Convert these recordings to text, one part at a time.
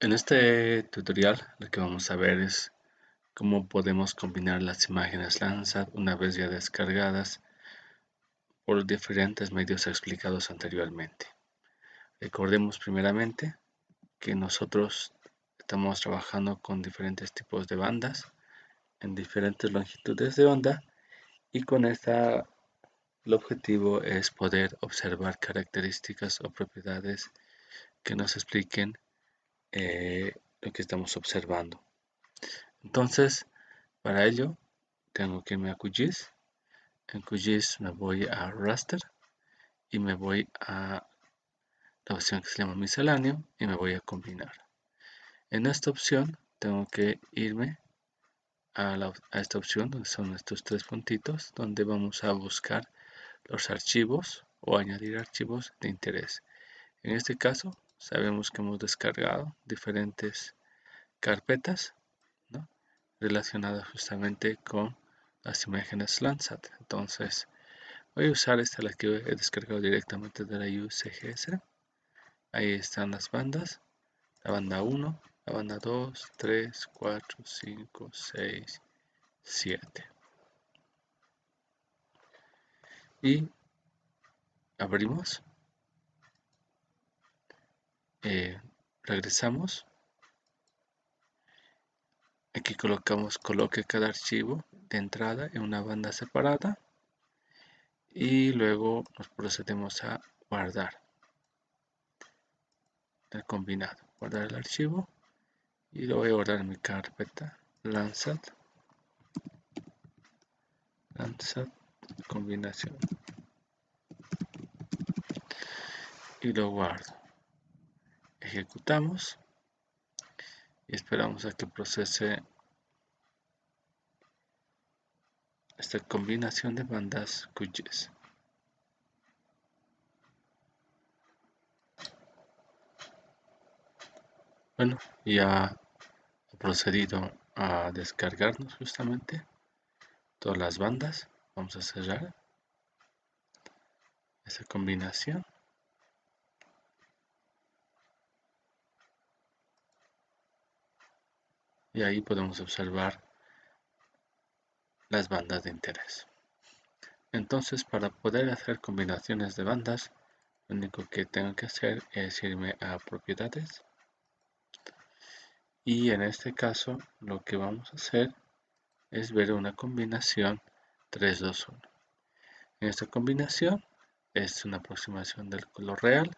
En este tutorial lo que vamos a ver es cómo podemos combinar las imágenes Landsat una vez ya descargadas por diferentes medios explicados anteriormente. Recordemos primeramente que nosotros estamos trabajando con diferentes tipos de bandas en diferentes longitudes de onda y con esta el objetivo es poder observar características o propiedades que nos expliquen lo que estamos observando. Entonces, para ello, tengo que irme a QGIS. En QGIS me voy a Raster y me voy a la opción que se llama Misceláneo y me voy a combinar. En esta opción tengo que irme a esta opción donde son estos tres puntitos donde vamos a buscar los archivos o añadir archivos de interés. En este caso, sabemos que hemos descargado diferentes carpetas, ¿no?, relacionadas justamente con las imágenes Landsat. Entonces, voy a usar esta, la que he descargado directamente de la UCGS. Ahí están las bandas, la banda 1, la banda 2, 3, 4, 5, 6, 7. Y abrimos, regresamos. Aquí coloque cada archivo de entrada en una banda separada y luego nos procedemos a guardar el combinado. Guardar el archivo y lo voy a guardar en mi carpeta Landsat combinación y lo guardo. Ejecutamos y esperamos a que procese esta combinación de bandas QGIS. Bueno, ya ha procedido a descargarnos justamente todas las bandas. Vamos a cerrar esa combinación. Y ahí podemos observar las bandas de interés. Entonces, para poder hacer combinaciones de bandas, lo único que tengo que hacer es irme a propiedades. Y en este caso, lo que vamos a hacer es ver una combinación 3-2-1. En esta combinación es una aproximación del color real,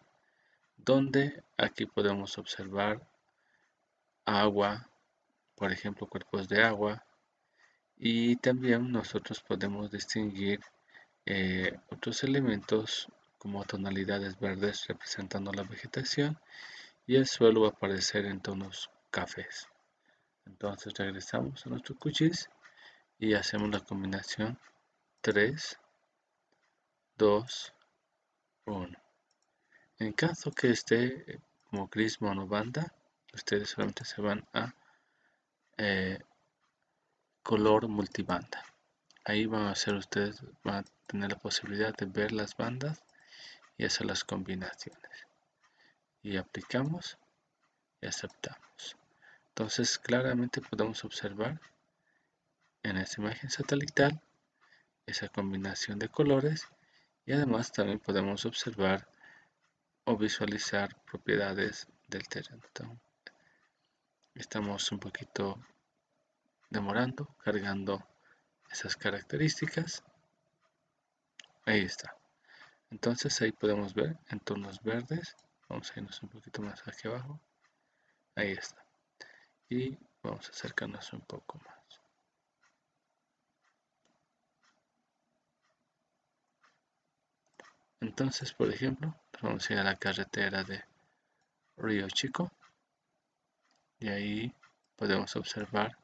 donde aquí podemos observar agua, por ejemplo, cuerpos de agua, y también nosotros podemos distinguir otros elementos como tonalidades verdes representando la vegetación y el suelo va a aparecer en tonos cafés. Entonces regresamos a nuestro QGIS y hacemos la combinación 3, 2, 1. En caso que esté como gris monobanda, ustedes solamente se van a color multibanda. Ahí van a tener la posibilidad de ver las bandas y hacer las combinaciones. Y aplicamos y aceptamos. Entonces claramente podemos observar en esta imagen satelital esa combinación de colores y además también podemos observar o visualizar propiedades del terreno. Estamos un poquito demorando, cargando esas características. Ahí está. Entonces ahí podemos ver en tonos verdes. Vamos a irnos un poquito más hacia abajo. Ahí está. Y vamos a acercarnos un poco más. Entonces, por ejemplo, vamos a ir a la carretera de Río Chico y ahí podemos observar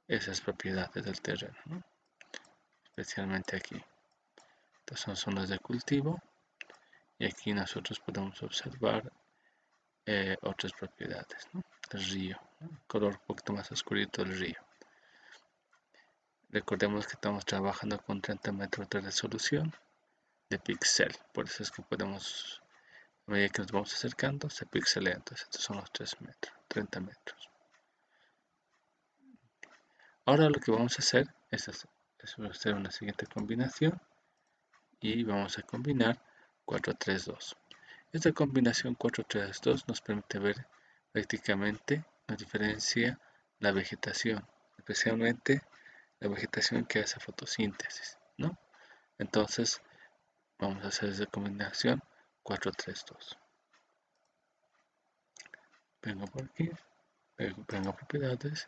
esas propiedades del terreno, ¿no?, especialmente aquí. Estas son zonas de cultivo y aquí nosotros podemos observar otras propiedades, ¿no?, del río, ¿no?, el color un poquito más oscurito del río. Recordemos que estamos trabajando con 30 metros de resolución de píxel, por eso es que podemos, a medida que nos vamos acercando, se pixelea. Entonces estos son los 3 metros. 30 metros. Ahora lo que vamos a hacer es hacer una siguiente combinación y vamos a combinar 4, 3, 2. Esta combinación 4, 3, 2 nos permite ver prácticamente, nos diferencia la vegetación, especialmente la vegetación que hace fotosíntesis, ¿no? Entonces vamos a hacer esa combinación 4, 3, 2. Vengo por aquí, vengo a propiedades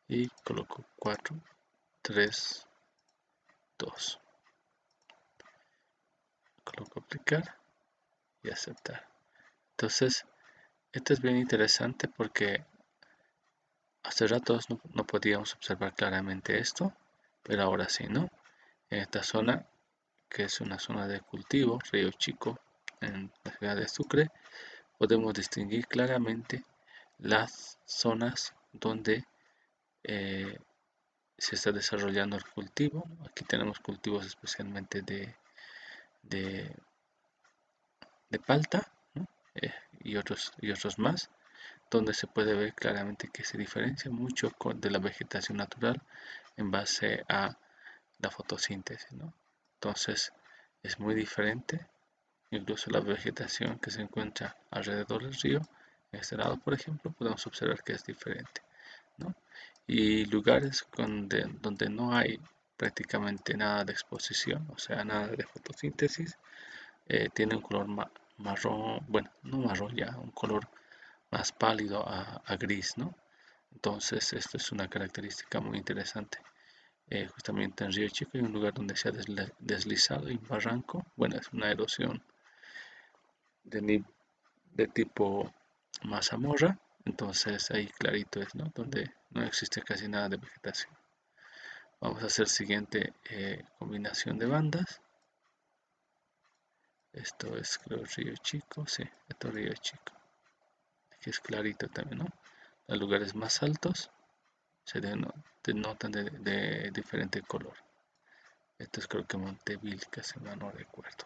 y coloco 4, 3, 2. Coloco aplicar y aceptar. Entonces, esto es bien interesante porque hace rato no podíamos observar claramente esto, pero ahora sí, ¿no? En esta zona, que es una zona de cultivo, Río Chico, en la ciudad de Sucre, podemos distinguir claramente las zonas donde se está desarrollando el cultivo. Aquí tenemos cultivos especialmente de, de palta, ¿no? y otros más, donde se puede ver claramente que se diferencia mucho de la vegetación natural en base a la fotosíntesis, ¿no? Entonces es muy diferente, incluso la vegetación que se encuentra alrededor del río, en este lado por ejemplo, podemos observar que es diferente, ¿no? Y lugares donde no hay prácticamente nada de exposición, o sea, nada de fotosíntesis, tiene un color marrón, bueno, no marrón ya, un color más pálido a gris, ¿no? Entonces, esto es una característica muy interesante. Justamente en Río Chico hay un lugar donde se ha deslizado un barranco, bueno, es una erosión de, de tipo mazamorra, entonces ahí clarito es, ¿no? Donde no existe casi nada de vegetación. Vamos a hacer siguiente combinación de bandas. Esto es, creo, Río Chico, sí, esto es Río Chico. Aquí es clarito también, ¿no? Los lugares más altos se denotan de diferente color. Esto es creo que Montevilca, si mal no recuerdo.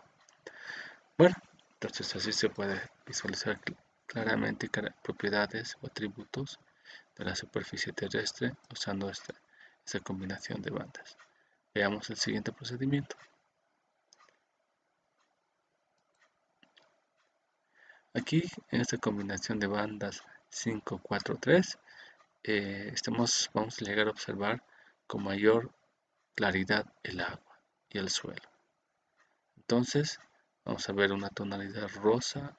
Bueno, entonces así se puede visualizar claramente propiedades o atributos de la superficie terrestre usando esta combinación de bandas. Veamos el siguiente procedimiento. Aquí en esta combinación de bandas 5, 4, 3 vamos a llegar a observar con mayor claridad el agua y el suelo. Entonces vamos a ver una tonalidad rosa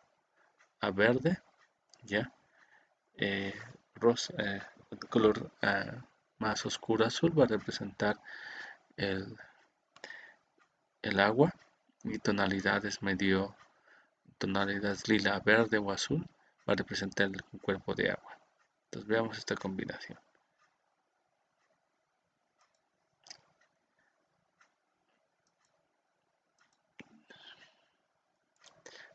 a verde, ya rosa, el color más oscuro azul va a representar el, el agua, y tonalidades tonalidades lila, verde o azul va a representar un cuerpo de agua. Entonces veamos esta combinación.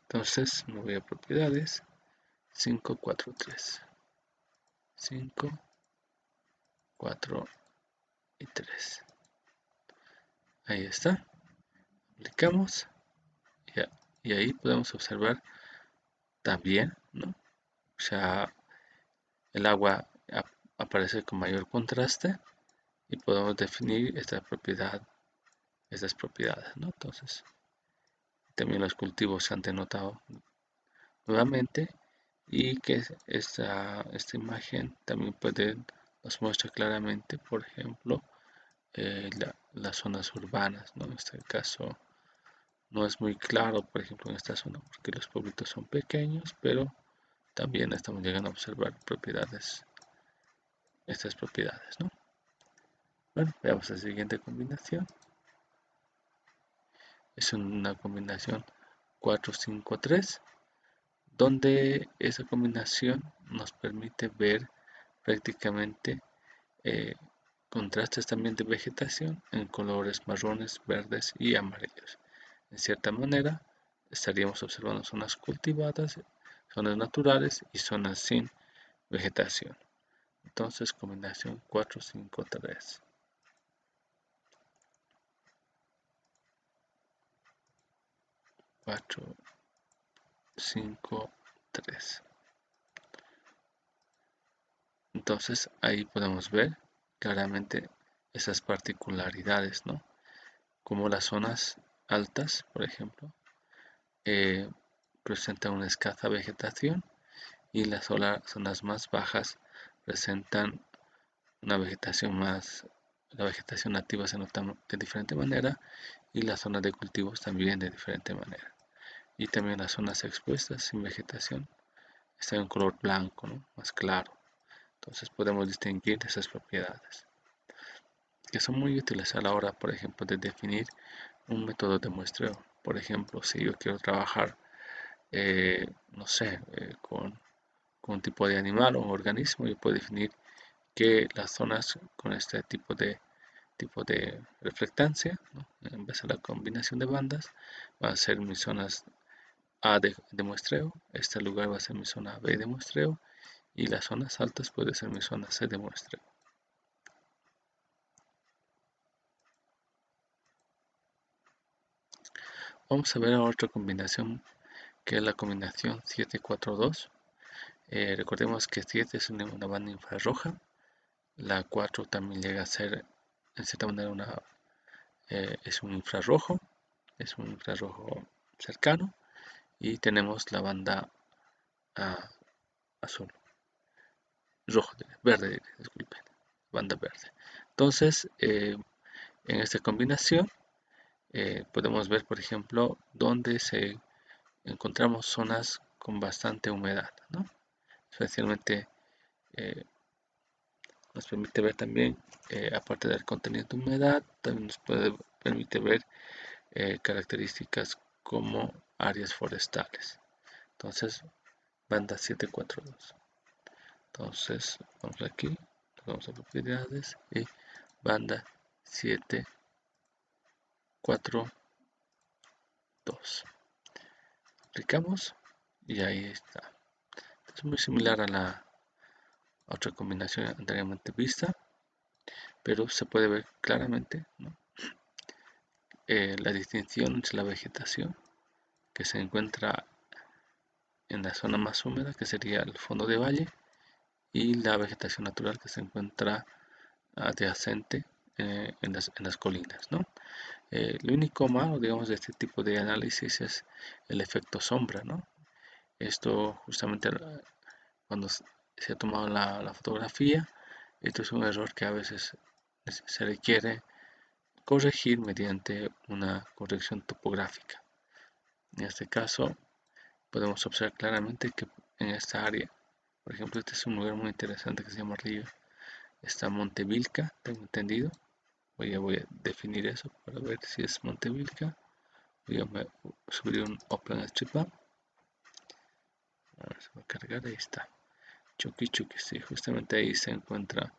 Entonces me voy a propiedades 5, 4, 3. 5, 4 y 3. Ahí está. Aplicamos y ahí podemos observar también, ¿no? O sea, el agua aparece con mayor contraste y podemos definir estas propiedades, ¿no? Entonces, también los cultivos se han denotado nuevamente y que esta imagen también nos muestra claramente, por ejemplo, las zonas urbanas, ¿no? En este caso no es muy claro, por ejemplo, en esta zona porque los pueblitos son pequeños, pero también estamos llegando a observar estas propiedades, ¿no? Bueno, veamos la siguiente combinación. Es una combinación 4, 5, 3, donde esa combinación nos permite ver prácticamente eh, contrastes también de vegetación en colores marrones, verdes y amarillos. En cierta manera, estaríamos observando zonas cultivadas, zonas naturales y zonas sin vegetación. Entonces, combinación 4, 5, 3. 4, 5, 3. Entonces ahí podemos ver claramente esas particularidades, ¿no? Como las zonas altas, por ejemplo, eh, presentan una escasa vegetación y las zonas más bajas presentan una vegetación más, la vegetación nativa se nota de diferente manera y las zonas de cultivos también de diferente manera. Y también las zonas expuestas sin vegetación están en color blanco, ¿no? Más claro. Entonces podemos distinguir esas propiedades que son muy útiles a la hora, por ejemplo, de definir un método de muestreo. Por ejemplo, si yo quiero trabajar, no sé, con un tipo de animal o organismo, yo puedo definir que las zonas con este tipo de reflectancia, ¿no? En base a la combinación de bandas, van a ser mis zonas A de muestreo, este lugar va a ser mi zona B de muestreo y las zonas altas puede ser mi zona C de muestreo. Vamos a ver ahora otra combinación que es la combinación 742. Recordemos que 7 es una banda infrarroja, la 4 también llega a ser en cierta manera es un infrarrojo cercano y tenemos la banda azul, rojo, verde, disculpen, banda verde. Entonces, en esta combinación podemos ver, por ejemplo, donde se encontramos zonas con bastante humedad, ¿no? Especialmente eh, nos permite ver también, aparte del contenido de humedad, también nos permite ver características como áreas forestales. Entonces, banda 742. Entonces, vamos aquí, vamos a propiedades y banda 742. Aplicamos y ahí está. Es muy similar a la otra combinación anteriormente vista, pero se puede ver claramente, ¿no? La distinción entre la vegetación que se encuentra en la zona más húmeda, que sería el fondo de valle, y la vegetación natural que se encuentra adyacente en las colinas, ¿no? Lo único malo, digamos, de este tipo de análisis es el efecto sombra, ¿no? Esto justamente cuando se ha tomado la fotografía, esto es un error que a veces se requiere corregir mediante una corrección topográfica. En este caso, podemos observar claramente que en esta área, por ejemplo, este es un lugar muy interesante que se llama Río, está Monte Vilca, tengo entendido. Voy a definir eso para ver si es Monte Vilca. Voy a subir un OpenStreetMap. A ver si va a cargar, ahí está. Chucky Chucky, sí, justamente ahí se encuentra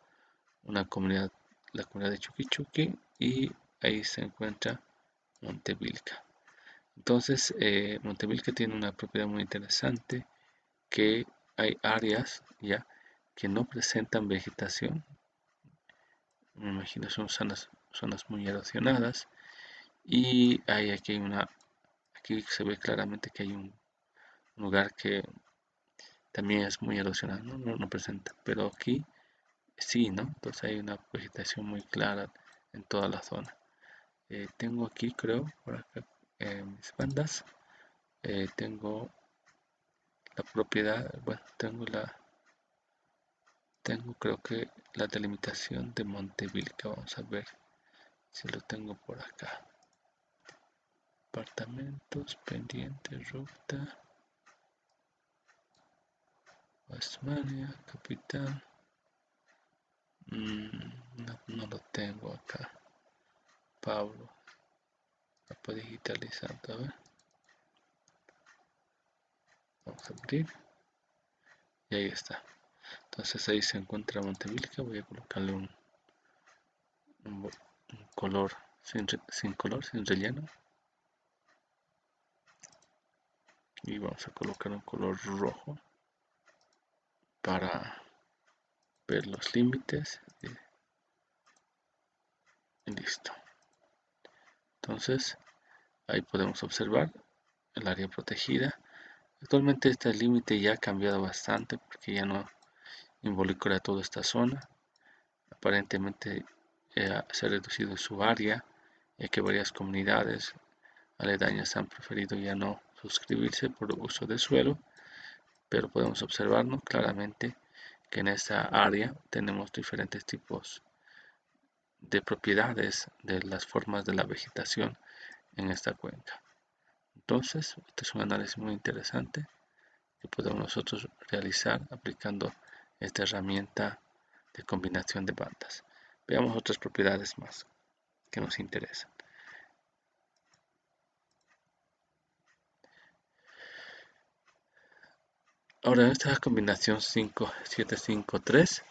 una comunidad, la comunidad de Chucky Chucky, y ahí se encuentra Monte Vilca. Entonces, Monte Vilca tiene una propiedad muy interesante, que hay áreas ya que no presentan vegetación. Me imagino son zonas muy erosionadas y aquí se ve claramente que hay un lugar que también es muy erosionado, ¿no? No presenta, pero aquí sí, ¿no? Entonces hay una vegetación muy clara en toda la zona. Tengo aquí, creo, por acá, mis bandas, tengo la propiedad, bueno, tengo creo que la delimitación de Montevilca, vamos a ver si lo tengo por acá. Apartamentos, pendiente, ruta, Basmania, capital. No lo tengo acá. Pablo, mapa digitalizando, a ver. Vamos a abrir. Y ahí está. Entonces ahí se encuentra Montevilca. Voy a colocarle un color sin color, sin relleno. Y vamos a colocar un color rojo para ver los límites. Y listo. Entonces ahí podemos observar el área protegida. Actualmente este límite ya ha cambiado bastante porque involucra toda esta zona. Aparentemente se ha reducido su área, ya que varias comunidades aledañas han preferido ya no suscribirse por uso de suelo, pero podemos observar, ¿no?, claramente que en esta área tenemos diferentes tipos de propiedades de las formas de la vegetación en esta cuenca. Entonces, este es un análisis muy interesante que podemos nosotros realizar aplicando esta herramienta de combinación de bandas. Veamos otras propiedades más que nos interesan. Ahora, esta combinación 5-7-5-3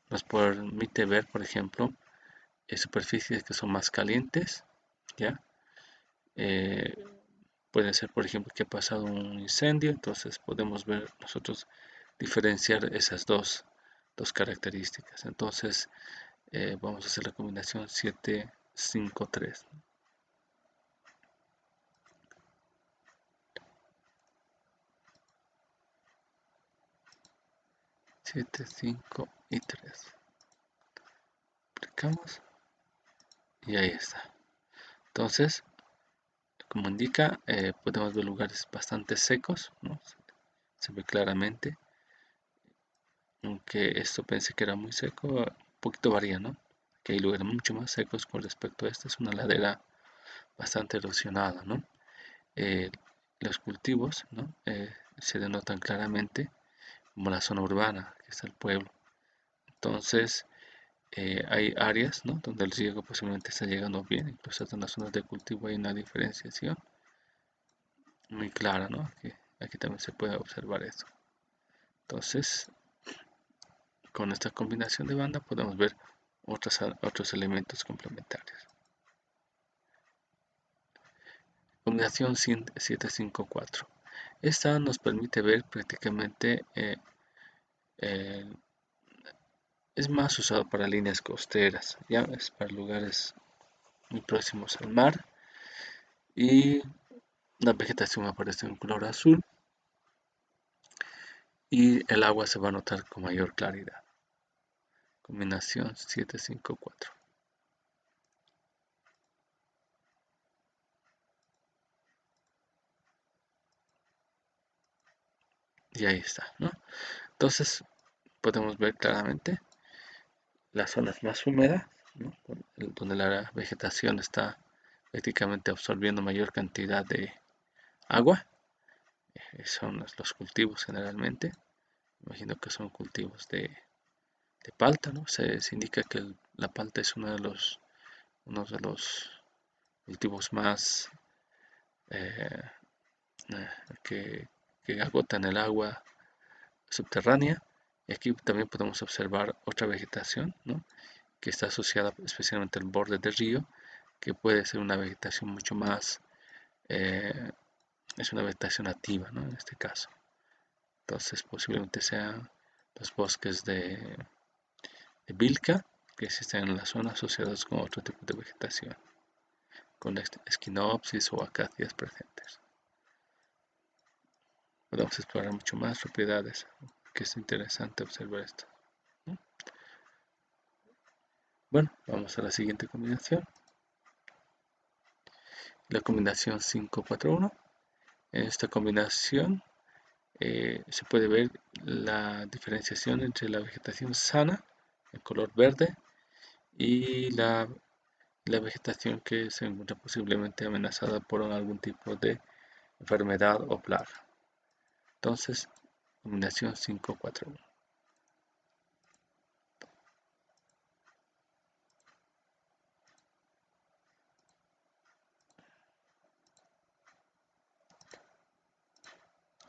nos permite ver, por ejemplo, superficies que son más calientes, ¿ya? Puede ser, por ejemplo, que ha pasado un incendio, entonces podemos ver nosotros diferenciar esas dos características. Entonces, vamos a hacer la combinación 7-5-3. 7, 5 y 3. Aplicamos y ahí está. Entonces, como indica, podemos ver lugares bastante secos, ¿no? Se ve claramente, aunque esto pensé que era muy seco, un poquito varía, ¿no? Que hay lugares mucho más secos con respecto a esta. Es una ladera bastante erosionada, ¿no? Eh, los cultivos, ¿no?, se denotan claramente como la zona urbana, que es el pueblo. Entonces, hay áreas, ¿no?, donde el riego posiblemente está llegando bien, incluso hasta en las zonas de cultivo hay una diferenciación muy clara, ¿no? Aquí también se puede observar eso. Entonces, con esta combinación de banda podemos ver otros elementos complementarios. Combinación 7-5-4. Esta nos permite ver prácticamente, es más usado para líneas costeras, ya es para lugares muy próximos al mar, y la vegetación aparece en color azul y el agua se va a notar con mayor claridad. Combinación 7-5-4. Y ahí está, ¿no? Entonces podemos ver claramente las zonas más húmedas, ¿no?, donde la vegetación está prácticamente absorbiendo mayor cantidad de agua. Son los cultivos generalmente. Imagino que son cultivos de palta, ¿no? Se indica que la palta es uno de los cultivos más eh, que agotan el agua subterránea. Y aquí también podemos observar otra vegetación, ¿no?, que está asociada especialmente al borde del río, que puede ser una vegetación mucho más, eh, es una vegetación nativa, ¿no?, en este caso. Entonces posiblemente sean los bosques de Vilca, que existen en la zona asociados con otro tipo de vegetación, con esquinopsis o acacias presentes. Podemos explorar mucho más propiedades, que es interesante observar esto. Bueno, vamos a la siguiente combinación. La combinación 5-4-1. En esta combinación se puede ver la diferenciación entre la vegetación sana, en color verde, y la vegetación que se encuentra posiblemente amenazada por algún tipo de enfermedad o plaga. Entonces, combinación 5-4-1.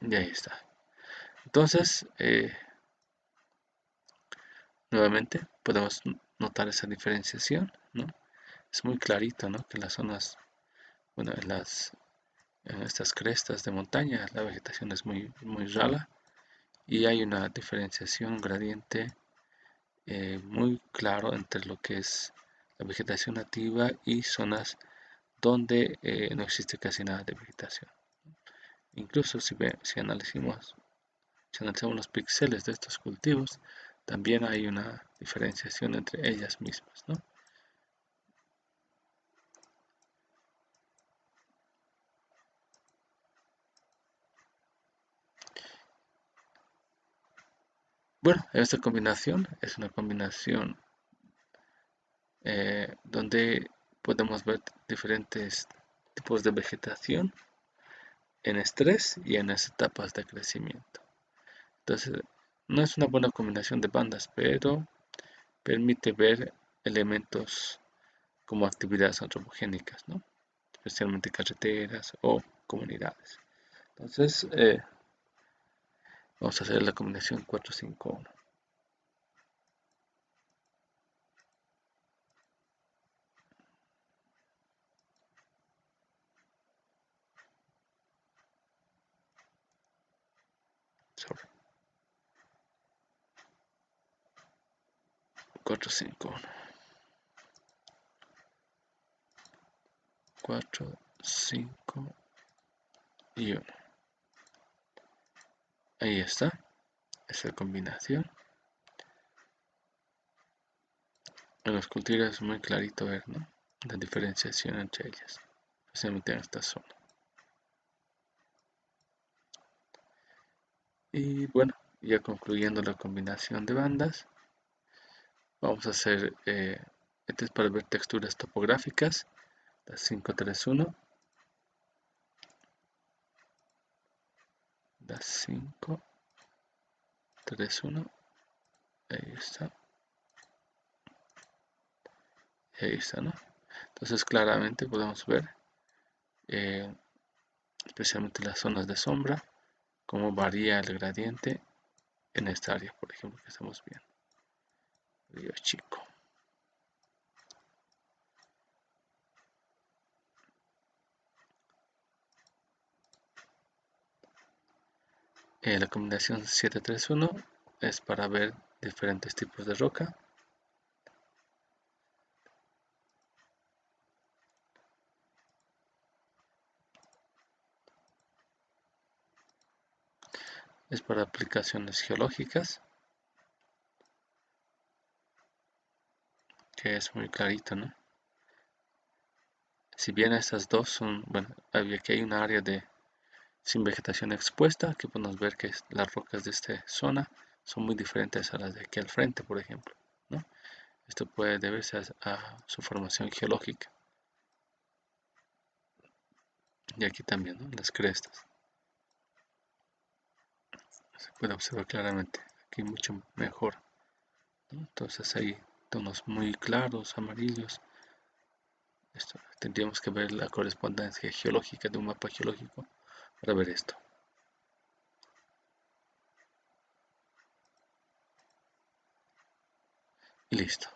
Y ahí está. Entonces, nuevamente podemos notar esa diferenciación, ¿no? Es muy clarito, ¿no?, que las zonas, bueno, en estas crestas de montaña la vegetación es muy, muy rala y hay una diferenciación, gradiente muy claro entre lo que es la vegetación nativa y zonas donde no existe casi nada de vegetación. Incluso si analizamos los píxeles de estos cultivos, también hay una diferenciación entre ellas mismas, ¿no? Bueno, esta combinación es una combinación donde podemos ver diferentes tipos de vegetación en estrés y en las etapas de crecimiento. Entonces, no es una buena combinación de bandas, pero permite ver elementos como actividades antropogénicas, ¿no? Especialmente carreteras o comunidades. Entonces, vamos a hacer la combinación 4-5-1. Sobre 4-5-1. 4, 5 y 1. Ahí está. Esa combinación. En los cultivos es muy clarito ver, ¿no? La diferenciación entre ellas, especialmente en esta zona. Y bueno, ya concluyendo la combinación de bandas, vamos a hacer, este es para ver texturas topográficas, la 5-3-1, la 5-3-1, ahí está, y ahí está, ¿no? Entonces claramente podemos ver, eh, especialmente las zonas de sombra, cómo varía el gradiente en esta área, por ejemplo, que estamos viendo. Río Chico. La combinación 7-3-1 es para ver diferentes tipos de roca. Es para aplicaciones geológicas, que es muy clarito, ¿no? Si bien estas dos son, bueno, aquí hay una área de sin vegetación expuesta, que podemos ver que las rocas de esta zona son muy diferentes a las de aquí al frente, por ejemplo, ¿no? Esto puede deberse a su formación geológica. Y aquí también, ¿no? Las crestas. Se puede observar claramente, aquí mucho mejor, ¿no? Entonces hay tonos muy claros, amarillos. Esto, tendríamos que ver la correspondencia geológica de un mapa geológico para ver esto. Y listo.